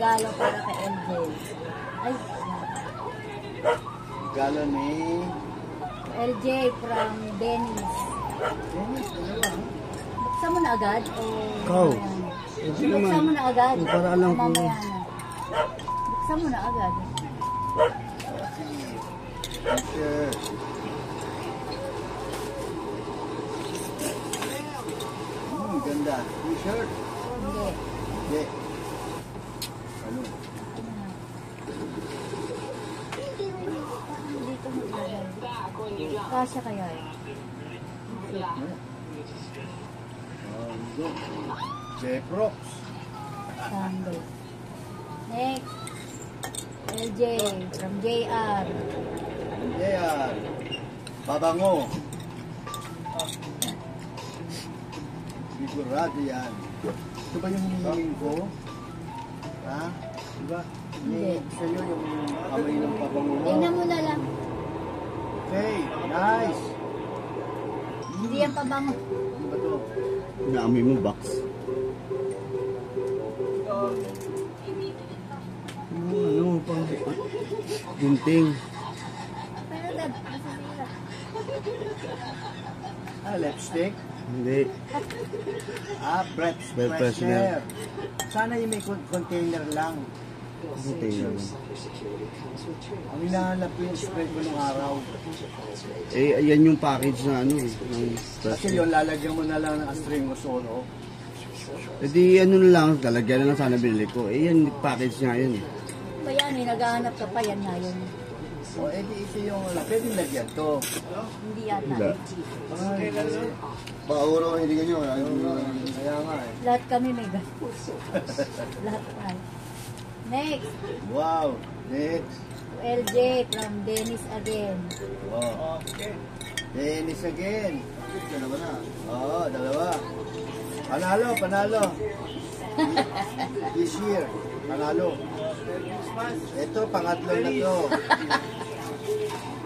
regalo para kay LJ. Ay, regalo ni LJ from Dennis. Dennis, dalawa. Buksan mo na agad? O Ikaw. buksan mo na agad? Para alam ko. Mamaya na. Buksan mo na agad. T-shirt. Ganda. T-shirt. Hindi. Hindi. Ano? Dito mo ilagay. Kasya kaya eh. J-Prox. Sunday. Next. LJ from JR. JR. Babango. Sigurado yan. Ito ba yung hinihiling ko? Ha? Diba? Hindi. Sa'yo yung amoy ng pabango mo. Tingnan mo na lang. Okay, nice. Hindi yan pabango. Ano ba ito? Inaamoy mo, box. Ano, pang gunting. Pero dad, masasira. Lipstick. Hindi. Breath Breath freshener. freshener. Sana yung may container lang. Gunting lang. Ang hinahanap ko yung spray ko nung araw. Eh, ayan yung package na ano eh. Ng Kasi yun, lalagyan mo na lang ng astringos oro. E di ano na lang, talagyan na lang sana binili ko. Eh, yan, package nga yun eh. Pa yan eh, naghahanap ka pa yan na yun. O, edi ito yung, pwede lagyan to. Hindi yata. Hindi. LG. Pauro, hindi ganyo. Kaya nga eh. Lahat kami may gastos. Lahat tayo. Next. Wow, next. LJ from Dennis again. Wow. Dennis again. Dalawa na. Oo, dalawa. Panalo, panalo. This year, panalo. Ito, pangatlo na to.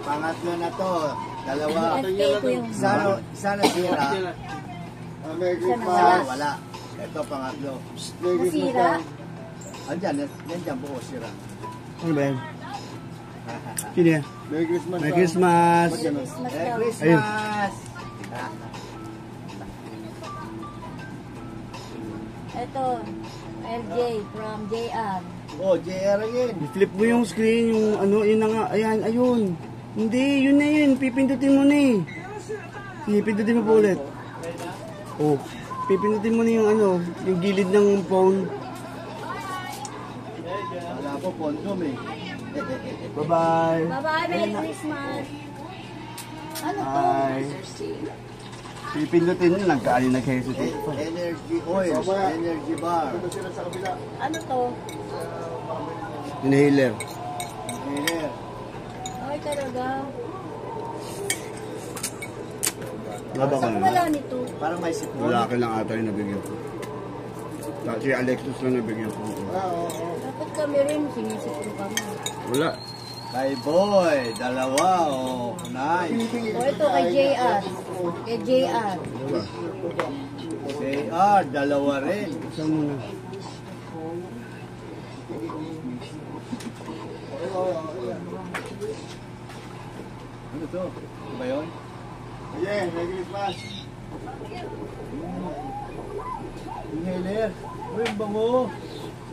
Pangatlo na to. Dalawa. Antay ko yung Sana sira. Sana Wala. Ito, pangatlo. nasira. Andyan, nandiyan buo sira. Ano ba yan? Sino yan? Merry Christmas. Merry Christmas! Christmas Merry daw. Christmas! Ito, LJ from JR. Oh, JR again. I-flip mo yung screen, yung ano, yun na nga. Ayan, ayun. Hindi, yun na yun. Pipindutin mo na eh. Sige, pindutin mo po ulit. Oh, pipindutin mo na yung ano, yung gilid ng phone. Wala ko, kondom eh. Bye-bye! Bye-bye, Merry Christmas. Ano to? Bye! Pipindutin mo, nag-hesitate pa. Energy oil, energy bar. Ano to? Inhaler. Inhaler. Ay, talaga. Wala ba Saan ka wala na? nito? Parang may sipon. Wala ka lang ata yung nabigyan ko. Si Alexis lang nabigyan ko. Dapat kami rin, sinisipin kami. Wala. Kay Boy, dalawa. Oh, nice. O ito kay JR. Kay JR. Wala. JR, dalawa rin. Saan mo na? Ano to? Ano ba yun? Yeah, Merry Christmas. Inhaler. Uy, ang bango.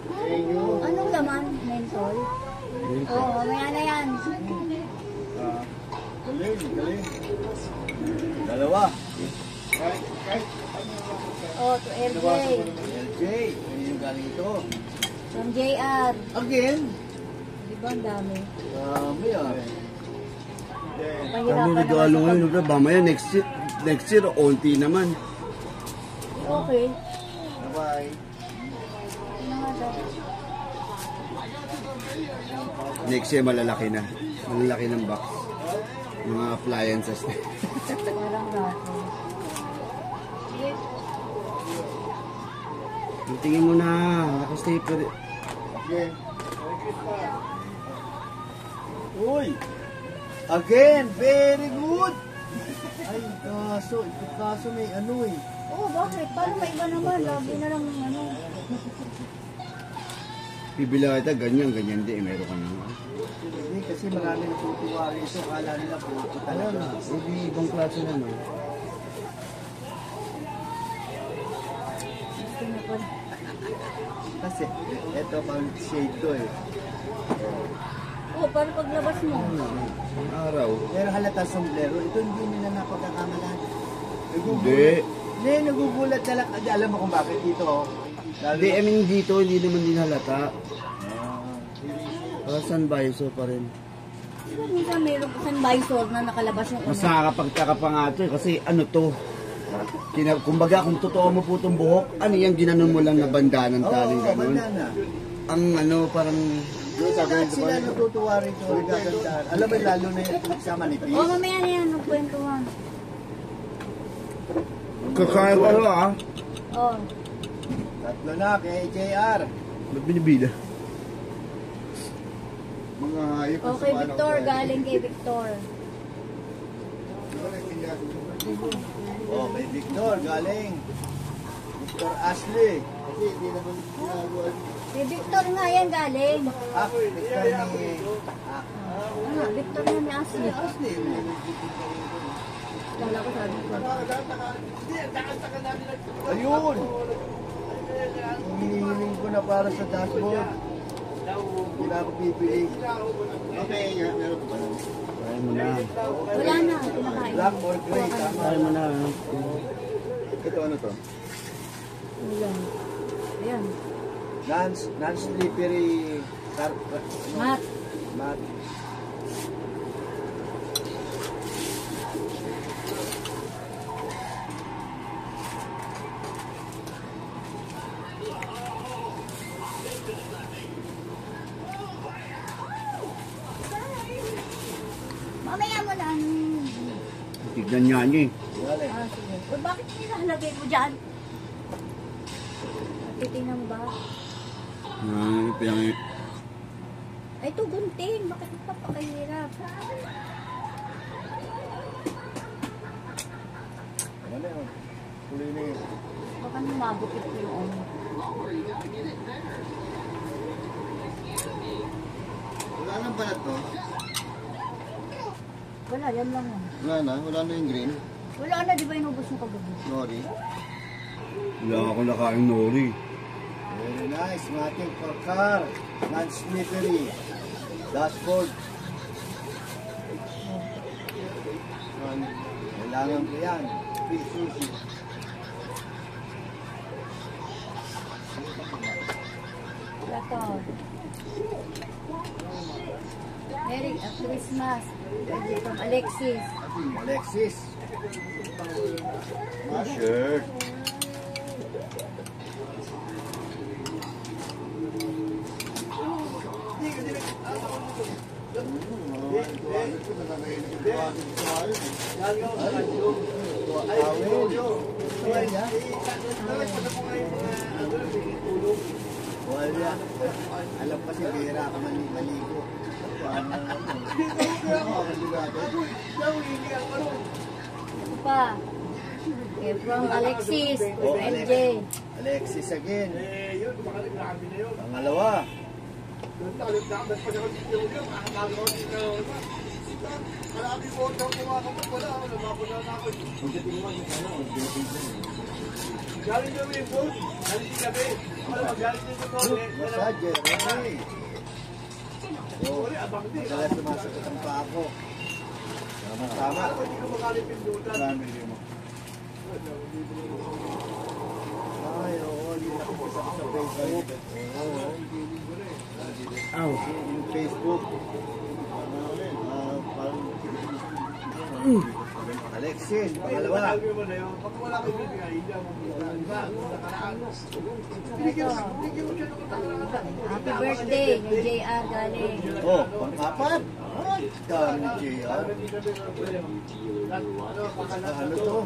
Thank you. Anong laman? Mentol? Oo, mamaya na yan. Galing, galing. Dalawa. O, to LJ. LJ, ano yung galing ito? From JR. Again? Di ba ang dami? Dami ah. Kami Pahirapan regalo naman ngayon. Mamaya next year, onti naman. Okay. Bye-bye. Ano nga daw? Next year, malalaki na. Malalaki ng box. Mga appliances. Parang raffle. Sige. Tingin mo na. Nakastay pa rin. Again. Uy! Again! Very good! Ay, kaso may ano eh. Oo, bakit? Paano may iba naman? Lagi na lang ano. Bibila kita, ganyan din. Meron ka na. Hindi, kasi marami natutuwa rito. Kala nila po talaga. Hindi, ibang klase na, no? Gusto niyo po. Kasi, eto pang shade to eh. Oh, para paglabas mo. Ang araw. Pero halata sombrero, ito hindi nila napagkakamalan. Hindi. Hindi, nagugulat na lang. Alam mo kung bakit dito, oh. Hindi, I mean dito, hindi naman din halata. Sun visor pa rin. Minsan mayroon po saan visor na nakalabas yung Mas nakakapagtaka pa nga ito, kasi ano to? Kumbaga, kung totoo mo po itong buhok, ano yan, ginanon mo lang na bandanan taling gano'n? Bandana. Ang ano, parang... Lahat sila natutuwa rito, nagagandaan. Alam mo, lalo na yung sa manipis. Oh, mamaya na yan, nagkwentuhan. Kakain ko ah. Oh. Tatlo na kay JR. Ba't binibida? Mga hayop. Oh, kay Victor, galing kay Victor. Oh, kay Victor, galing. Victor Ashley. Kasi hindi naman ginagawa. Si Victor nga yan galing. Victor ni... Victor nga ni Ashley. Ashley. Kala ko sabi ko. Ayun! Hinihiling ko na para sa dashboard. Hindi na ako pipili. Okay, meron ko ba lang? Kaya mo na. Wala na, pinakain. Black or gray, tama. Kaya mo na. Ito ano to? Ayan. Ayan. Non-slippery Mat. mat. Mamaya mo na. Tignan niya niya eh. Ah, sige. O, bakit nilalagay mo dyan? Titingnan mo ba? Pinang... Ay, ito gunting. Bakit papakahirap? Ano yun? Tuloy na yun. Baka namagupit ko yung ano. Wala nang balat to? Wala, yan lang yan. Wala na yung green. Wala na, di ba inubos yung kagabi? Nori. Wala ako nakain nori. Very nice. Matic for car. Non-slippery. Dashboard. Kailangan ko yan. Fish sushi. Ito. Merry Christmas. From Alexis. Alexis. Sure. Wala. Alam pa si Vera ako maligo. Ito pa. Okay, from Alexis. Oh, MJ. Alexis again. Pangalawa. Massager, okay. Oh, madalas sumasakit ang paa ko. Tama. Ay, oo, yun ako sa Facebook. Aw. Yung Facebook. Alexis, pangalawa. Happy birthday kay JR galing. Oh, pang-apat. Ay, dami ni JR. Ano to?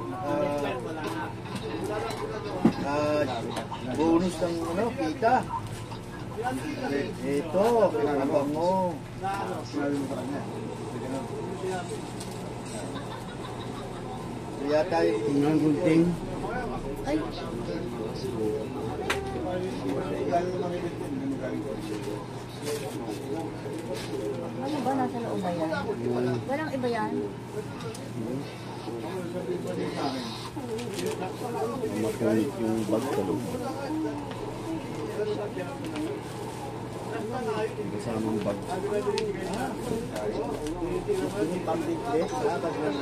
Bonus ng ano, kita. Ito, pinakabang mo. Kaya tayo. Tingnan gunting. Ay, Ano ba? Nasa loob ba yan? Walang iba yan? Makunit yung bag sa loob. Kasamang bag. Yung pang-biglet, bag lang.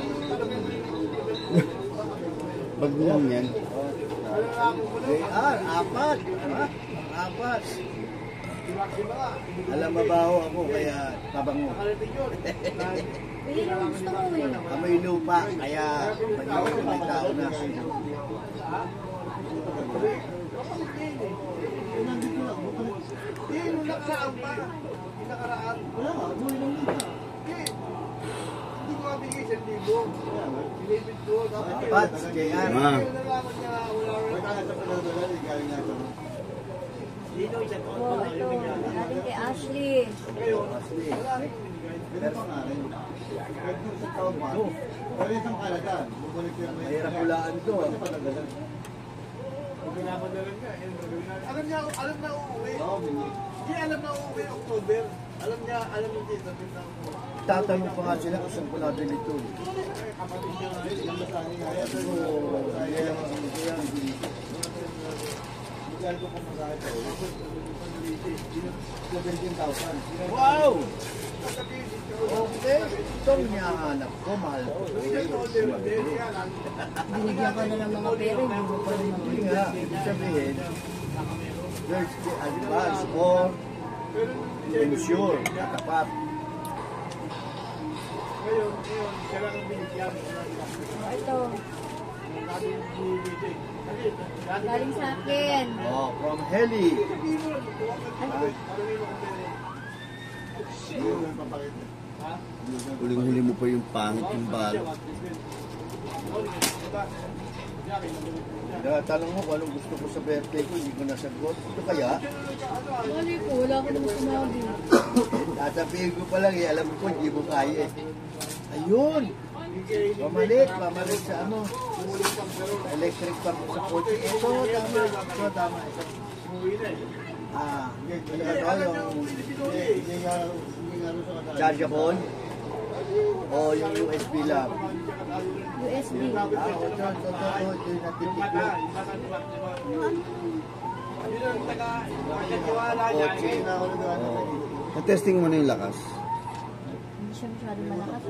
Bag lang yan. Apat. Apat. Alam mabaho ako, kaya tabango. Pili yung gusto mo eh. Amoy lupa, kaya pag-iwan may tao na. Apat, JR. Oh, ito. Galing kay Ashley. Mahirap hulaan to. Alam na uuwi. Hindi alam na uuwi October. Alam yung dito. Tatanong pa nga sila kung saan ko nabili ito. Kapatid niya nga yun. Wow! Okay, ito ang hinahanap ko, mahal ko. Binigyan ka na ng mga pera, hindi mo pa rin Hindi mabili. nga, ibig sabihin, there's the advance or ensure, katapat. Ngayon, siya lang ang binigyan. Oh, ito. Galing sa akin. Oh, from Heli. Huling-huli mo pa yung pangit yung balot. Tanong mo kung anong gusto ko sa birthday ko, hindi ko nasagot. Ito kaya? Wala ko, wala ko naman sinabi. Tatabihin ko pa lang eh, alam ko hindi mo kaya eh. Ayun! Pamalit sa ano, electric pump sa kotse. Ito, tama. Chargeable? O yung USB lang? USB. Ito yung natipid ko. Kotse. Na-testing mo na yung lakas. Hindi siya masyadong malakas.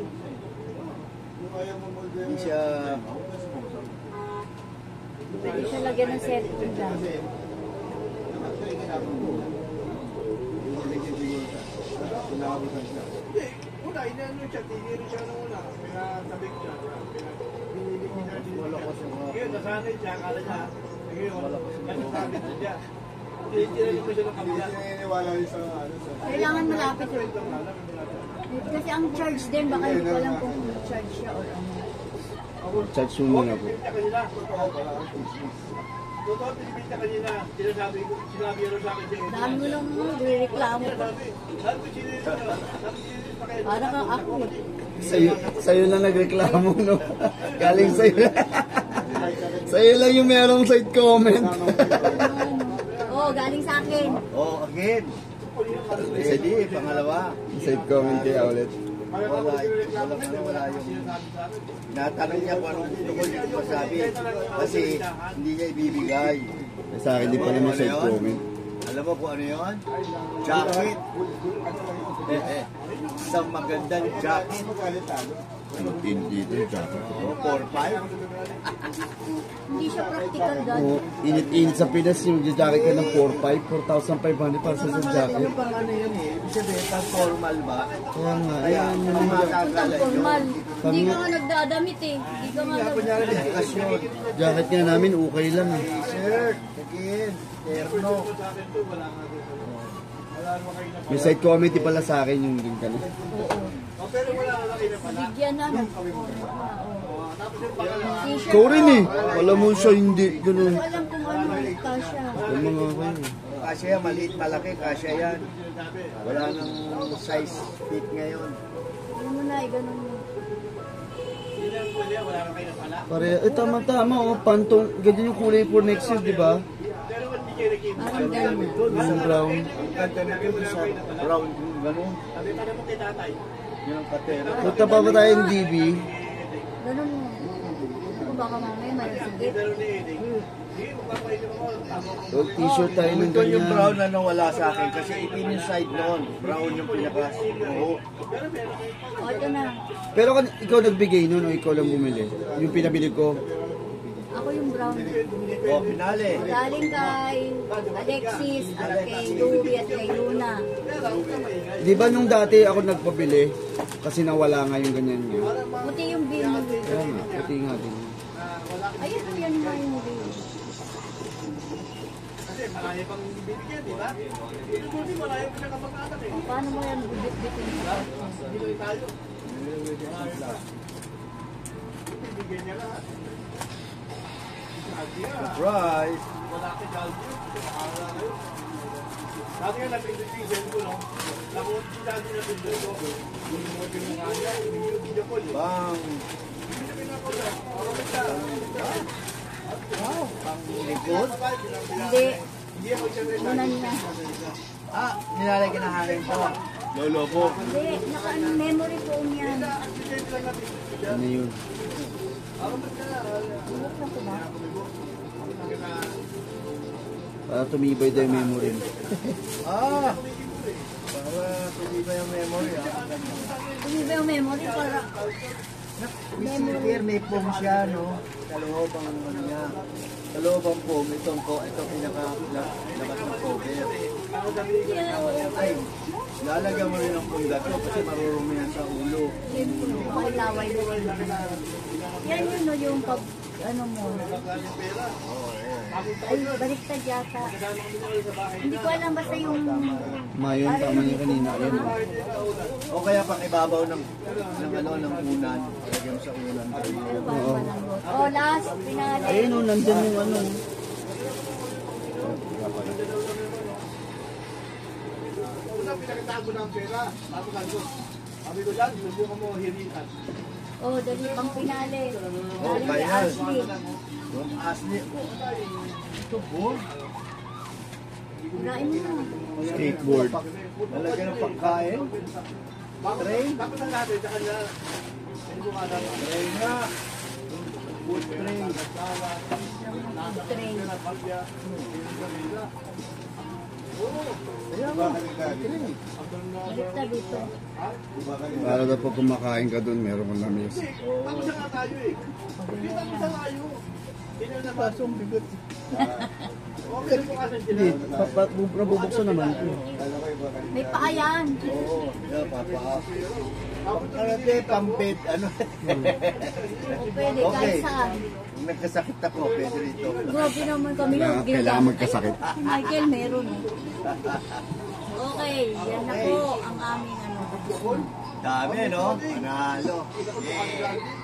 Hindi siya... Pwede siya lagyan ng cellphone dyan. Una, inaano siya, tiniri siya nung una. Pinasabik siya. Wala ko siya. Ngayon, nasanay siya, akala niya. Ngayon, nasasabit na siya. Tiniri mo siya ng kabila. Kailangan malapit eh. Kasi ang charge din, baka hindi ko alam kung charge siya or ano. Charge mo muna po. Totoo, pinipinta kanina. Sinabi yun sa akin siya. Dami mo nang reklamo pa. Sabi ko, siniri pa kayo. Parang kang ako eh. Sa'yo na nagreklamo, no? Galing sa'yo. Sa'yo lang yung merong side comment. Oo, galing sa akin. Oh, again. Hindi, pangalawa. Side comment kaya ulit. Wala yung... Natanong niya kung anong gusto ko, hindi ko masabi. Kasi hindi niya ibibigay. Sa akin, di pa naman side comment. Alam mo kung ano yun? Jacket. Isang magandang jacket. Ano pin dito, jacket. Oh, 4-5. Hindi siya practical dad. Oo, init-init sa Pinas yung jacket ka ng 4,500 para sa jacket. Ano pang ano yun eh? Ibig sabihin, pang formal ba? Kaya nga, Kaya, ayan mo ang naman. Ang formal. Hindi ka nga nagdadamit eh. Hindi ka nga Kunyari, okasyon. Jacket nga namin, okay lang eh. T-shirt, again, terno. May side comment pala sa akin yung din ka na. bigyan na. T-shirt. Ikaw rin eh. Alam mo siya hindi ganun. Hindi ko alam kung ano kasya. Yung mga kayo. Kasya yan, maliit, malaki, kasya yan. Wala nang size fit ngayon. Ano mo na, ganun mo. Pare, tama-tama oh, pantong, ganyan yung kulay for next year, di ba? Parang gano'n. Yung brown. Ang ganda nito sa brown, yung gano'n. Yun ang katera. Punta pa ba tayong DB? Ganun mo. Ako baka mamaya malasigit. T-shirt tayo ng Ito yung brown ganyan. na nawala sa akin kasi ipin yung side noon. Brown yung pinaka. Oo. O, ito na. Pero ikaw nagbigay nun o ikaw lang bumili? Yung pinabili ko. Ako yung brown. Oh, pinali. Galing kay Alexis at kay Louie at kay Luna. Di ba nung dati ako nagpabili? Kasi nawala nga yung ganyan niya. Puti yung bill mo. Kaya nga, puti nga din. Ayun o, yan nga yung bill. Marami pang bibigyan, di ba? Ito buti, marami pa siya kapag-anak eh. O, paano mo yan bibit-bitin sa Biloy tayo. Bibigyan niya lahat. Surprise. Malaki galbi. Dati nga napindot-pindot ko, no? Nakot si dati napindot ko. Yung mga pinunga niya, yung video call. Bang. Wow, pang likod. Hindi. Unan na. Ah, nilalagyan ng hangin to. Lolo po. Hindi, naka-memory foam yan. Ano yun? Bulok na ko ba? Para tumibay daw yung memory mo. Ah, para tuloy ba yung memory ah. Hindi ba yung memory para... May silver, may foam siya, no? Sa loob ang ano niya. Sa loob ang foam, itong pinaka-labas ng cover. Yeah, oo. Ay, lalagyan mo rin ng punda to kasi marurumi yan sa ulo. Okay, laway mo rin. Yan yun, no, yung pag... Ano mo. Ay, baliktad yata. Hindi ko alam basta yung... Mayon, tama niya kanina. Ayun. O kaya pang ibabaw ng unan. Lagyan mo sa unan. Ano ba ang malambot? Oh, last, pinali. Ayun o, nandyan yung ano. Una, pinakitago ng pera. Tapos ano, sabi ko dyan, subukan mo hiritan. Oh, dali pang pinali. Oh, Galing kay final. Ashley. Yung asli. Ito po. Hirain mo na. Skateboard. Lalagyan ng pagkain. Tray. Dapat ang natin sa kanya. Hindi ko kada. Tray nga. Food tray. Train. Ayan mo. Tray. Baliktad dito. Para daw pag kumakain ka dun, meron kang lamis. Tapos na nga tayo eh. Hindi tapos na tayo. Hindi na ba? Pasong bigot. Okay po kasi sila. Hindi, nabubuksan naman. May paa yan. Oo. Papa. Karate, pampit. Ano? O pwede, Okay. kahit saan. Kung nagkasakit ako, pwede rito. Grabe naman kami yun. Kailangan magkasakit. Si Michael meron eh. Okay, yan na po ang aming ano. Dami, no? Panalo. Yay!